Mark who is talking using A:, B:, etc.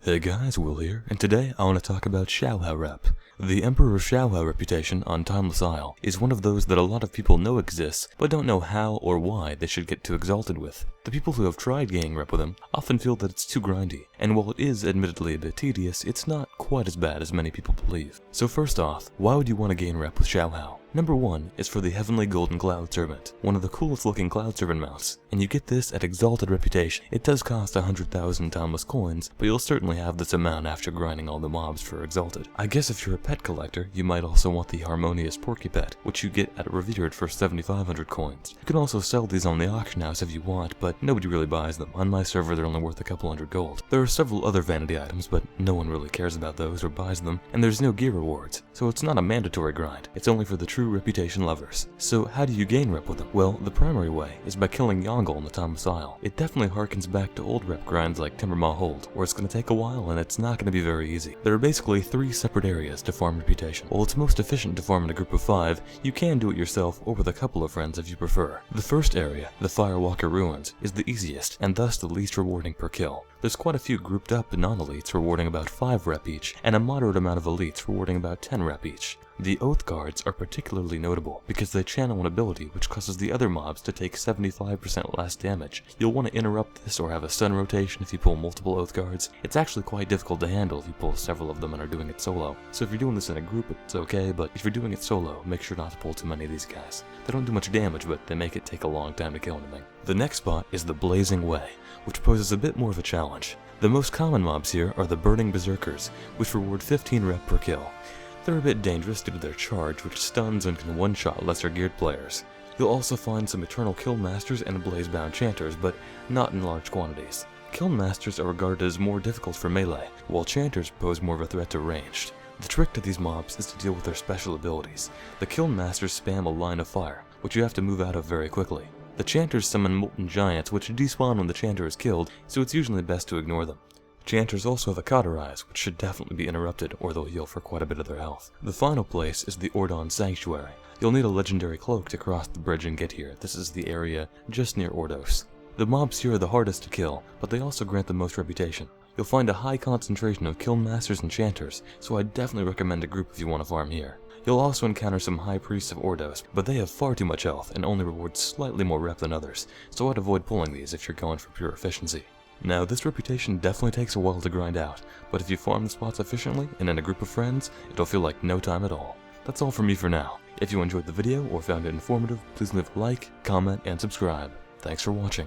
A: Hey guys, Will here, and today I want to talk about Shaohao rep. The Emperor Shaohao reputation on Timeless Isle is one of those that a lot of people know exists, but don't know how or why they should get too exalted with. The people who have tried gaining rep with him often feel that it's too grindy, and while it is admittedly a bit tedious, it's not quite as bad as many people believe. So first off, why would you want to gain rep with Shaohao? Number 1 is for the Heavenly Golden Cloud Servant, one of the coolest looking Cloud Servant mounts, and you get this at Exalted Reputation. It does cost 100,000 Timeless coins, but you'll certainly have this amount after grinding all the mobs for Exalted. I guess if you're a pet collector, you might also want the Harmonious Porky Pet, which you get at Revered for 7,500 coins. You can also sell these on the auction house if you want, but nobody really buys them. On my server they're only worth a couple hundred gold. There are several other vanity items, but no one really cares about those or buys them, and there's no gear rewards, so it's not a mandatory grind. It's only for the true reputation lovers. So how do you gain rep with them? Well, the primary way is by killing Yongle in the Timeless Isle. It definitely harkens back to old rep grinds like Timbermaw Hold, where it's going to take a while and it's not going to be very easy. There are basically 3 separate areas to farm reputation. While it's most efficient to farm in a group of 5, you can do it yourself or with a couple of friends if you prefer. The first area, the Firewalker Ruins, is the easiest and thus the least rewarding per kill. There's quite a few grouped up non-elites rewarding about 5 rep each, and a moderate amount of elites rewarding about 10 rep each. The Oath Guards are particularly notable because they channel an ability which causes the other mobs to take 75% less damage. You'll want to interrupt this or have a stun rotation if you pull multiple Oath Guards. It's actually quite difficult to handle if you pull several of them and are doing it solo. So if you're doing this in a group, it's okay, but if you're doing it solo, make sure not to pull too many of these guys. They don't do much damage, but they make it take a long time to kill anything. The next spot is the Blazing Way, which poses a bit more of a challenge. The most common mobs here are the Burning Berserkers, which reward 15 rep per kill. They're a bit dangerous due to their charge, which stuns and can one-shot lesser geared players. You'll also find some Eternal Kiln Masters and Blazebound Chanters, but not in large quantities. Kiln Masters are regarded as more difficult for melee, while Chanters pose more of a threat to ranged. The trick to these mobs is to deal with their special abilities. The Kiln Masters spam a line of fire, which you have to move out of very quickly. The Chanters summon Molten Giants, which despawn when the Chanter is killed, so it's usually best to ignore them. Chanters also have a Cauterize, which should definitely be interrupted or they'll heal for quite a bit of their health. The final place is the Ordon Sanctuary. You'll need a legendary cloak to cross the bridge and get here. This is the area just near Ordos. The mobs here are the hardest to kill, but they also grant the most reputation. You'll find a high concentration of Kiln Masters and Chanters, so I'd definitely recommend a group if you want to farm here. You'll also encounter some High Priests of Ordos, but they have far too much health and only reward slightly more rep than others, so I'd avoid pulling these if you're going for pure efficiency. Now, this reputation definitely takes a while to grind out, but if you farm the spots efficiently and in a group of friends, it'll feel like no time at all. That's all from me for now. If you enjoyed the video or found it informative, please leave a like, comment, and subscribe. Thanks for watching.